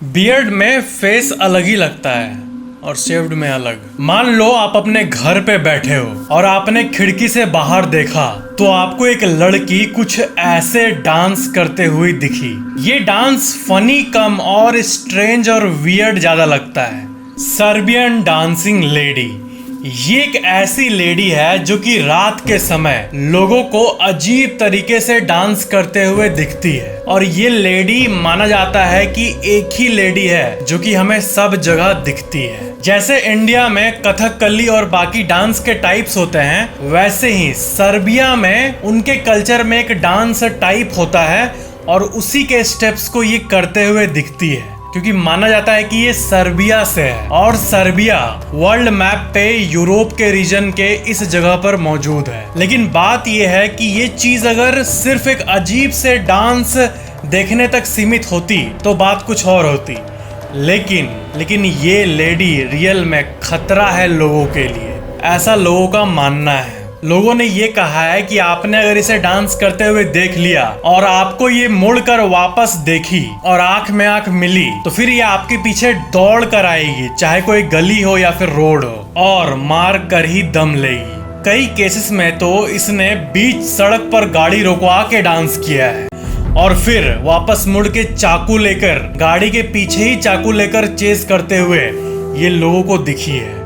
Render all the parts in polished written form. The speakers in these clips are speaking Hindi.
बियर्ड में फेस अलग ही लगता है और शेव्ड में अलग। मान लो आप अपने घर पे बैठे हो और आपने खिड़की से बाहर देखा तो आपको एक लड़की कुछ ऐसे डांस करते हुए दिखी। ये डांस फनी कम और स्ट्रेंज और वियर्ड ज्यादा लगता है। सर्बियन डांसिंग लेडी, ये एक ऐसी लेडी है जो कि रात के समय लोगों को अजीब तरीके से डांस करते हुए दिखती है। और ये लेडी माना जाता है कि एक ही लेडी है जो कि हमें सब जगह दिखती है। जैसे इंडिया में कथकली और बाकी डांस के टाइप्स होते हैं, वैसे ही सर्बिया में उनके कल्चर में एक डांस टाइप होता है और उसी के स्टेप्स को ये करते हुए दिखती है, क्योंकि माना जाता है कि ये सर्बिया से है। और सर्बिया वर्ल्ड मैप पे यूरोप के रीजन के इस जगह पर मौजूद है। लेकिन बात ये है कि ये चीज अगर सिर्फ एक अजीब से डांस देखने तक सीमित होती तो बात कुछ और होती। लेकिन ये लेडी रियल में खतरा है लोगों के लिए, ऐसा लोगों का मानना है। लोगों ने ये कहा है कि आपने अगर इसे डांस करते हुए देख लिया और आपको ये मुड़कर वापस देखी और आंख में आंख मिली तो फिर ये आपके पीछे दौड़ कर आएगी, चाहे कोई गली हो या फिर रोड हो, और मार कर ही दम लेगी। कई केसेस में तो इसने बीच सड़क पर गाड़ी रुकवा के डांस किया है और फिर वापस मुड़ के चाकू लेकर, गाड़ी के पीछे ही चाकू लेकर चेस करते हुए ये लोगों को दिखी है।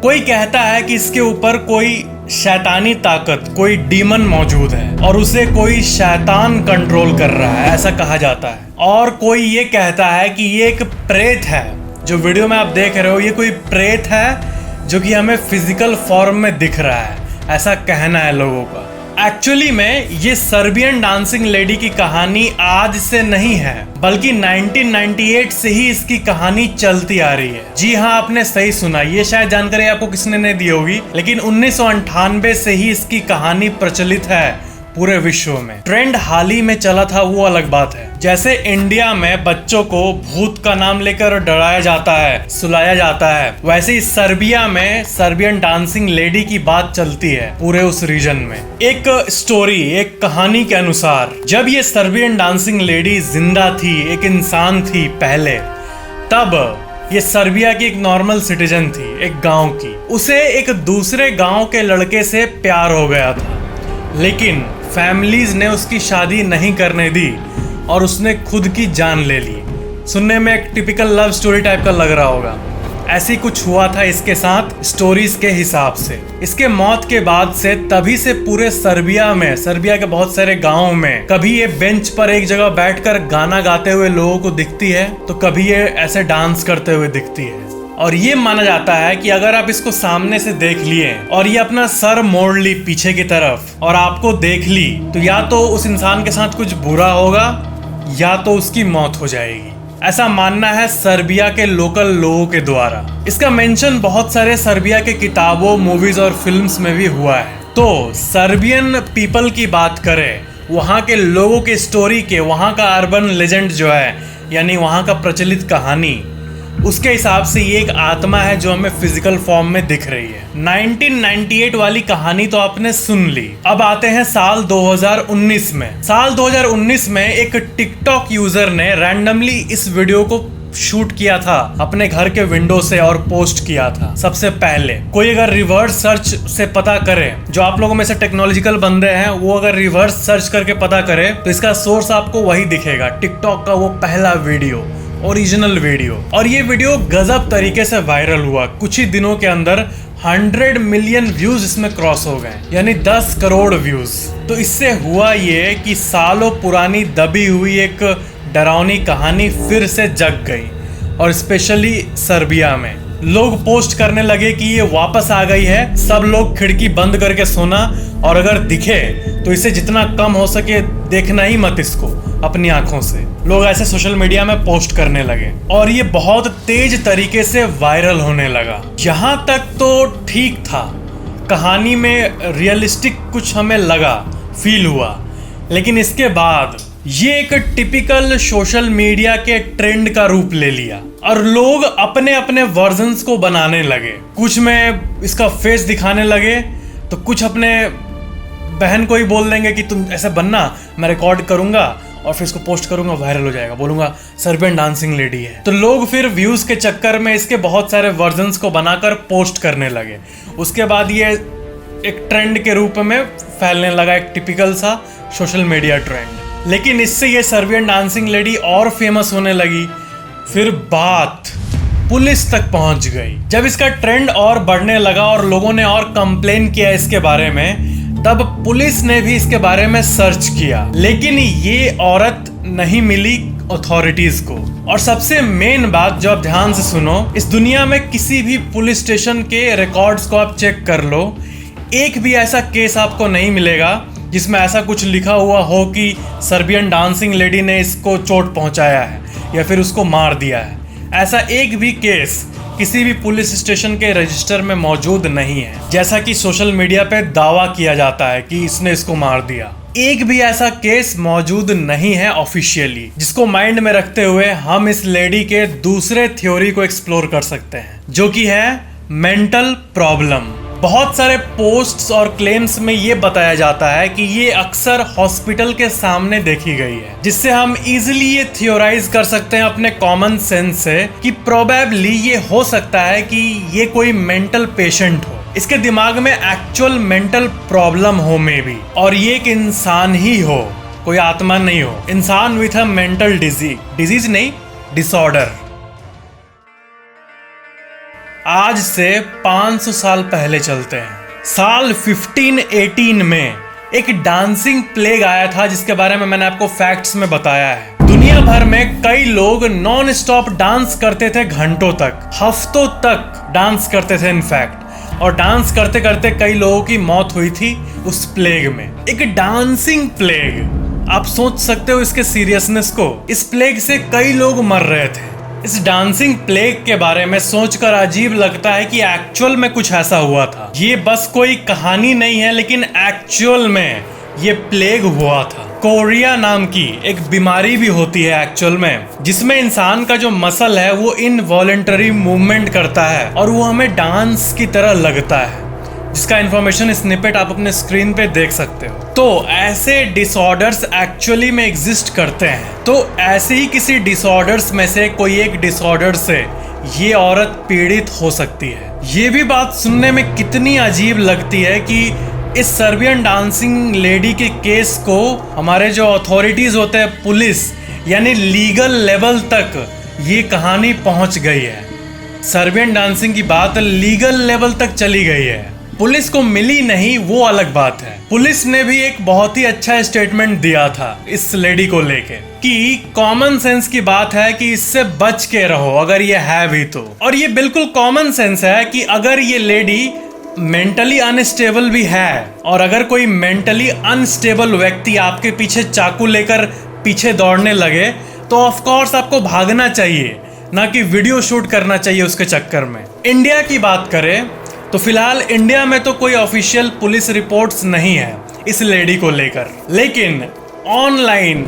कोई कहता है कि इसके ऊपर कोई शैतानी ताकत, कोई डीमन मौजूद है और उसे कोई शैतान कंट्रोल कर रहा है, ऐसा कहा जाता है। और कोई ये कहता है कि ये एक प्रेत है। जो वीडियो में आप देख रहे हो, ये कोई प्रेत है जो कि हमें फिजिकल फॉर्म में दिख रहा है, ऐसा कहना है लोगों का। एक्चुअली में ये सर्बियन डांसिंग लेडी की कहानी आज से नहीं है, बल्कि 1998 से ही इसकी कहानी चलती आ रही है। जी हाँ, आपने सही सुना, ये शायद जानकारी आपको किसने नहीं दी होगी, लेकिन 1998 से ही इसकी कहानी प्रचलित है पूरे विश्व में। ट्रेंड हाल ही में चला था वो अलग बात है। जैसे इंडिया में बच्चों को भूत का नाम लेकर डराया जाता है, सुलाया जाता है, वैसे ही सर्बिया में सर्बियन डांसिंग लेडी की बात चलती है पूरे उस रीजन में। एक स्टोरी, एक कहानी के अनुसार जब ये सर्बियन डांसिंग लेडी जिंदा थी, एक इंसान थी पहले, तब ये सर्बिया की एक नॉर्मल सिटीजन थी, एक गांव की। उसे एक दूसरे गांव के लड़के से प्यार हो गया था, लेकिन फैमिलीज ने उसकी शादी नहीं करने दी और उसने खुद की जान ले ली। सुनने में एक टिपिकल लव स्टोरी टाइप का लग रहा होगा, ऐसी कुछ हुआ था इसके साथ स्टोरीज के हिसाब से। इसके मौत के बाद से तभी से पूरे सर्बिया में, सर्बिया के बहुत सारे गांवों में कभी ये बेंच पर एक जगह बैठकर गाना गाते हुए लोगों को दिखती है तो कभी ये ऐसे डांस करते हुए दिखती है। और ये माना जाता है कि अगर आप इसको सामने से देख लिए और ये अपना सर मोड़ ली पीछे की तरफ और आपको देख ली तो या तो उस इंसान के साथ कुछ बुरा होगा या तो उसकी मौत हो जाएगी, ऐसा मानना है सर्बिया के लोकल लोगों के द्वारा। इसका मेंशन बहुत सारे सर्बिया के किताबों, मूवीज और फिल्म्स में भी हुआ है। तो सर्बियन पीपल की बात करें, वहाँ के लोगों के स्टोरी के, वहाँ का अर्बन लेजेंड जो है, यानी वहाँ का प्रचलित कहानी, उसके हिसाब से ये एक आत्मा है जो हमें फिजिकल फॉर्म में दिख रही है। 1998 वाली कहानी तो आपने सुन ली। अब आते हैं साल 2019 में। साल 2019 में एक टिकटॉक यूजर ने रैंडमली इस वीडियो को शूट किया था अपने घर के विंडो से और पोस्ट किया था। सबसे पहले कोई अगर रिवर्स सर्च से पता करे, जो आप लोगों में से टेक्नोलॉजिकल बंदे हैं वो अगर रिवर्स सर्च करके पता करे तो इसका सोर्स आपको वही दिखेगा, टिकटॉक का वो पहला वीडियो, ओरिजिनल वीडियो। और ये वीडियो गजब तरीके से वायरल हुआ। कुछ ही दिनों के अंदर 100 मिलियन व्यूज इसमें क्रॉस हो गए, यानी 10 करोड़ व्यूज। तो इससे हुआ ये कि सालों पुरानी दबी हुई एक डरावनी कहानी फिर से जग गई। और स्पेशली सर्बिया में लोग पोस्ट करने लगे कि ये वापस आ गई है, सब लोग खिड़की बंद करके सोना, और अगर दिखे तो इसे जितना कम हो सके देखना ही मत इसको अपनी आंखों से। लोग ऐसे सोशल मीडिया में पोस्ट करने लगे और ये बहुत तेज तरीके से वायरल होने लगा। यहाँ तक तो ठीक था, कहानी में रियलिस्टिक कुछ हमें लगा, फील हुआ, लेकिन इसके बाद ये एक टिपिकल सोशल मीडिया के ट्रेंड का रूप ले लिया और लोग अपने अपने वर्जन्स को बनाने लगे। कुछ में इसका फेस दिखाने लगे तो कुछ अपने बहन को ही बोल देंगे कि तुम ऐसे बनना, मैं रिकॉर्ड करूंगा और फिर इसको पोस्ट करूंगा, वायरल हो जाएगा, बोलूंगा सर्बियन डांसिंग लेडी है। तो लोग फिर व्यूज के चक्कर में इसके बहुत सारे वर्जन्स को बनाकर पोस्ट करने लगे। उसके बाद ये एक ट्रेंड के रूप में फैलने लगा, एक टिपिकल सा सोशल मीडिया ट्रेंड। लेकिन इससे ये सर्बियन डांसिंग लेडी और फेमस होने लगी। फिर बात पुलिस तक पहुंच गई। जब इसका ट्रेंड और बढ़ने लगा और लोगों ने और कंप्लेन किया इसके बारे में, तब पुलिस ने भी इसके बारे में सर्च किया, लेकिन ये औरत नहीं मिली अथॉरिटीज को। और सबसे मेन बात जो आप ध्यान से सुनो, इस दुनिया में किसी भी पुलिस स्टेशन के रिकॉर्ड्स को आप चेक कर लो, एक भी ऐसा केस आपको नहीं मिलेगा जिसमें ऐसा कुछ लिखा हुआ हो कि सर्बियन डांसिंग लेडी ने इसको चोट पहुंचाया है या फिर उसको मार दिया है। ऐसा एक भी केस किसी भी पुलिस स्टेशन के रजिस्टर में मौजूद नहीं है, जैसा कि सोशल मीडिया पे दावा किया जाता है कि इसने इसको मार दिया। एक भी ऐसा केस मौजूद नहीं है ऑफिशियली, जिसको माइंड में रखते हुए हम इस लेडी के दूसरे थ्योरी को एक्सप्लोर कर सकते हैं, जो कि है मेंटल प्रॉब्लम। बहुत सारे पोस्ट्स और क्लेम्स में ये बताया जाता है कि ये अक्सर हॉस्पिटल के सामने देखी गई है, जिससे हम इजीली ये थियोराइज कर सकते हैं अपने कॉमन सेंस से कि प्रोबेबली ये हो सकता है कि ये कोई मेंटल पेशेंट हो, इसके दिमाग में एक्चुअल मेंटल प्रॉब्लम हो मे बी, और ये एक इंसान ही हो, कोई आत्मा नहीं हो, इंसान विथ अ मेंटल डिजीज नहीं, डिसऑर्डर। आज से 500 साल पहले चलते हैं। साल 1518 में एक डांसिंग प्लेग आया था, जिसके बारे में मैंने आपको फैक्ट्स में बताया है। दुनिया भर में कई लोग नॉन स्टॉप डांस करते थे, घंटों तक, हफ्तों तक डांस करते थे इनफैक्ट, और डांस करते करते कई लोगों की मौत हुई थी उस प्लेग में। एक डांसिंग प्लेग, आप सोच सकते हो इसके सीरियसनेस को। इस प्लेग से कई लोग मर रहे थे। इस डांसिंग प्लेग के बारे में सोचकर अजीब लगता है कि एक्चुअल में कुछ ऐसा हुआ था। ये बस कोई कहानी नहीं है, लेकिन एक्चुअल में ये प्लेग हुआ था। कोरिया नाम की एक बीमारी भी होती है एक्चुअल में, जिसमें इंसान का जो मसल है वो इनवॉलेंटरी मूवमेंट करता है और वो हमें डांस की तरह लगता है, जिसका इन्फॉर्मेशन स्निपेट आप अपने स्क्रीन पे देख सकते हो। तो ऐसे डिसऑर्डर्स एक्चुअली में एग्जिस्ट करते हैं। तो ऐसे ही किसी डिसऑर्डर्स में से कोई एक डिसऑर्डर से ये औरत पीड़ित हो सकती है। ये भी बात सुनने में कितनी अजीब लगती है कि इस सर्बियन डांसिंग लेडी के केस को हमारे जो अथॉरिटीज होते हैं, पुलिस यानी लीगल लेवल तक ये कहानी पहुंच गई है। सर्बियन डांसिंग की बात लीगल लेवल तक चली गई है। पुलिस को मिली नहीं, वो अलग बात है। पुलिस ने भी एक बहुत ही अच्छा स्टेटमेंट दिया था इस लेडी को लेके कि कॉमन सेंस की बात है कि इससे बच के रहो अगर ये है भी तो। और ये बिल्कुल कॉमन सेंस है कि अगर ये लेडी मेंटली अनस्टेबल भी है, और अगर कोई मेंटली अनस्टेबल व्यक्ति आपके पीछे चाकू लेकर पीछे दौड़ने लगे, तो ऑफ कोर्स आपको भागना चाहिए, ना कि वीडियो शूट करना चाहिए उसके चक्कर में। इंडिया की बात करें तो फिलहाल इंडिया में तो कोई ऑफिशियल पुलिस रिपोर्ट्स नहीं है इस लेडी को लेकर, लेकिन ऑनलाइन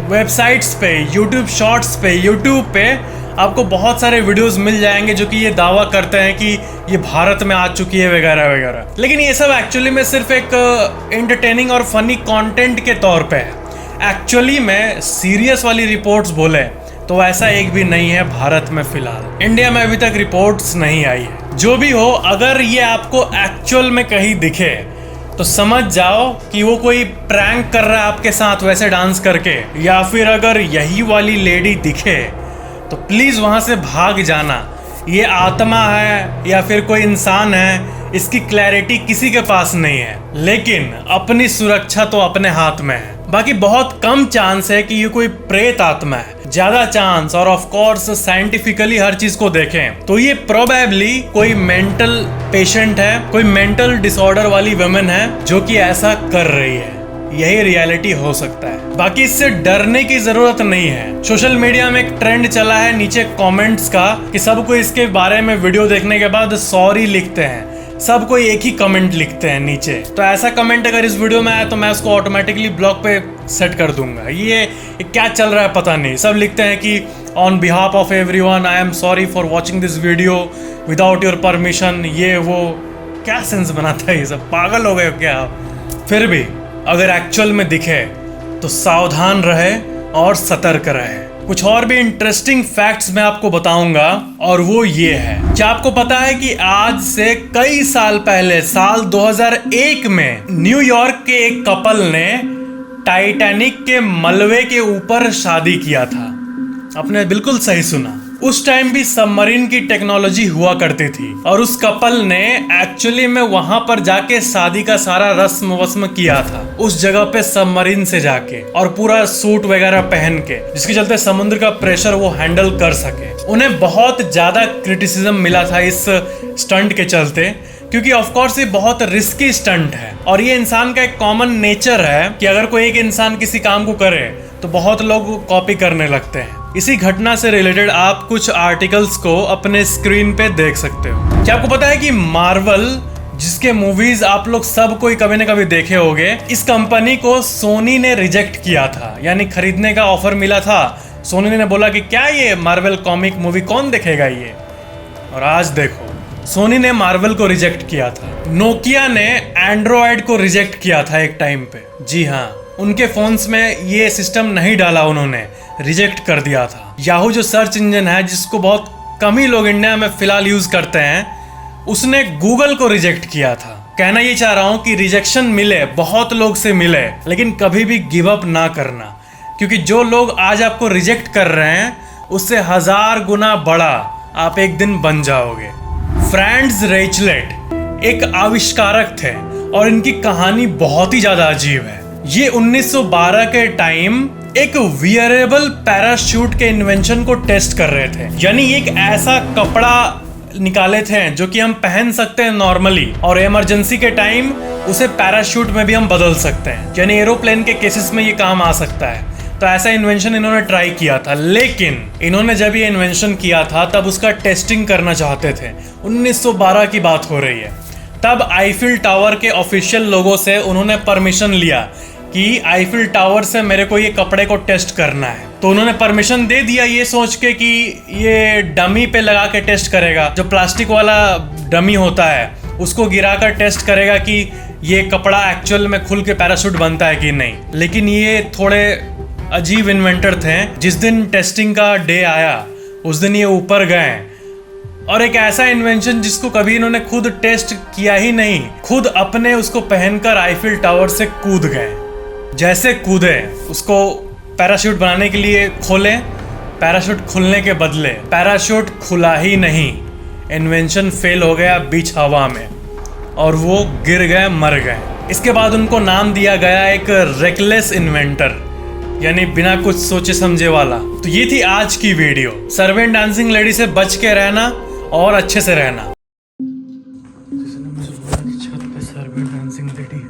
वेबसाइट्स पे, यूट्यूब शॉर्ट्स पे, यूट्यूब पे आपको बहुत सारे वीडियोस मिल जाएंगे जो कि ये दावा करते हैं कि ये भारत में आ चुकी है वगैरह वगैरह। लेकिन ये सब एक्चुअली में सिर्फ एक एंटरटेनिंग और फनी कंटेंट के तौर पे है। एक्चुअली में सीरियस वाली रिपोर्ट्स बोले तो ऐसा एक भी नहीं है भारत में। फिलहाल इंडिया में अभी तक रिपोर्ट्स नहीं आई है। जो भी हो, अगर ये आपको एक्चुअल में कहीं दिखे तो समझ जाओ कि वो कोई प्रैंक कर रहा है आपके साथ वैसे डांस करके, या फिर अगर यही वाली लेडी दिखे तो प्लीज वहां से भाग जाना। ये आत्मा है या फिर कोई इंसान है, इसकी क्लैरिटी किसी के पास नहीं है, लेकिन अपनी सुरक्षा तो अपने हाथ में है। बाकी बहुत कम चांस है कि ये कोई प्रेत आत्मा है, ज्यादा चांस, और ऑफ कोर्स साइंटिफिकली हर चीज को देखें तो ये प्रोबेबली कोई मेंटल पेशेंट है, कोई मेंटल डिसऑर्डर वाली वुमेन है जो कि ऐसा कर रही है। यही रियलिटी हो सकता है। बाकी इससे डरने की जरूरत नहीं है। सोशल मीडिया में एक ट्रेंड चला है नीचे कमेंट्स का कि सबको इसके बारे में वीडियो देखने के बाद सॉरी लिखते हैं, सब कोई एक ही कमेंट लिखते हैं नीचे। तो ऐसा कमेंट अगर इस वीडियो में आया तो मैं उसको ऑटोमेटिकली ब्लॉक पे सेट कर दूंगा। ये क्या चल रहा है पता नहीं। सब लिखते हैं कि on behalf of everyone I am sorry for watching this video without your permission, ये वो क्या सेंस बनाता है ये सब, पागल हो गए क्या आप। फिर भी अगर एक्चुअल में दिखे तो सावधान रहे और सतर्क रहें। कुछ और भी इंटरेस्टिंग फैक्ट्स मैं आपको बताऊंगा, और वो ये है। क्या आपको पता है कि आज से कई साल पहले, साल 2001 में न्यूयॉर्क के एक कपल ने टाइटैनिक के मलबे के ऊपर शादी किया था। आपने बिल्कुल सही सुना। उस टाइम भी सबमरीन की टेक्नोलॉजी हुआ करती थी, और उस कपल ने एक्चुअली में वहां पर जाके शादी का सारा रस्म वस्म किया था, उस जगह पे सबमरीन से जाके, और पूरा सूट वगैरह पहन के, जिसके चलते समुद्र का प्रेशर वो हैंडल कर सके। उन्हें बहुत ज्यादा क्रिटिसिज्म मिला था इस स्टंट के चलते, क्योंकि ऑफ कोर्स ये बहुत रिस्की स्टंट है, और ये इंसान का एक कॉमन नेचर है कि अगर कोई एक इंसान किसी काम को करे तो बहुत लोग कॉपी करने लगते हैं। इसी घटना से रिलेटेड आप कुछ आर्टिकल्स को अपने स्क्रीन पे देख सकते हो। क्या आपको पता है कि मार्वल, जिसके मूवीज आप लोग सब कोई कभी न कभी देखे होंगे, इस कंपनी को सोनी ने रिजेक्ट किया था, यानी खरीदने का ऑफर मिला था। सोनी ने बोला कि क्या ये मार्वल कॉमिक मूवी कौन देखेगा ये, और आज देखो सोनी ने मार्वल को रिजेक्ट किया था। नोकिया ने एंड्रॉयड को रिजेक्ट किया था एक टाइम पे। जी हाँ, उनके फोन्स में ये सिस्टम नहीं डाला, उन्होंने रिजेक्ट कर दिया था। याहू जो सर्च इंजन है, जिसको बहुत कम ही लोग इंडिया में फिलहाल यूज करते हैं, उसने गूगल को रिजेक्ट किया था। कहना ये चाह रहा हूं कि रिजेक्शन मिले, बहुत लोग से मिले, लेकिन कभी भी गिव अप ना करना, क्योंकि जो लोग आज आपको रिजेक्ट कर रहे हैं उससे 1000 गुना बड़ा आप एक दिन बन जाओगे। फ्रांट्ज रेचलेट एक आविष्कारक थे, और इनकी कहानी बहुत ही ज्यादा अजीब है। ये 1912 के टाइम एक वियरेबल पैराशूट के इन्वेंशन को टेस्ट कर रहे थे, यानी एक ऐसा कपड़ा निकाले थे जो कि हम पहन सकते हैं नॉर्मली, और इमरजेंसी के टाइम उसे पैराशूट में भी हम बदल सकते हैं, यानी एरोप्लेन के केसेस में ये काम आ सकता है। तो ऐसा इन्वेंशन इन्होंने ट्राई किया था, लेकिन इन्होंने जब ये इन्वेंशन किया था तब उसका टेस्टिंग करना चाहते थे। 1912 की बात हो रही है। तब आईफिल टावर के ऑफिशियल लोगों से उन्होंने परमिशन लिया कि आईफिल टावर से मेरे को ये कपड़े को टेस्ट करना है। तो उन्होंने परमिशन दे दिया, ये सोच के कि ये डमी पे लगा के टेस्ट करेगा, जो प्लास्टिक वाला डमी होता है उसको गिराकर टेस्ट करेगा कि ये कपड़ा एक्चुअल में खुल के पैराशूट बनता है कि नहीं। लेकिन ये थोड़े अजीब इन्वेंटर थे। जिस दिन टेस्टिंग का डे आया उस दिन ये ऊपर गए, और एक ऐसा इन्वेंशन जिसको कभी इन्होंने खुद टेस्ट किया ही नहीं, खुद अपने उसको पहनकर आईफिल टावर से कूद गए। जैसे कूदे, उसको पैराशूट बनाने के लिए खोले, पैराशूट खुलने के बदले पैराशूट खुला ही नहीं, इन्वेंशन फेल हो गया बीच हवा में, और वो गिर गए, मर गए। इसके बाद उनको नाम दिया गया एक रेकलेस इन्वेंटर, यानी बिना कुछ सोचे समझे वाला। तो ये थी आज की वीडियो। सर्वेंट डांसिंग लेडी से बच के रहना और अच्छे से रहना। छत पे सर्वेंट डांसिंग लेडी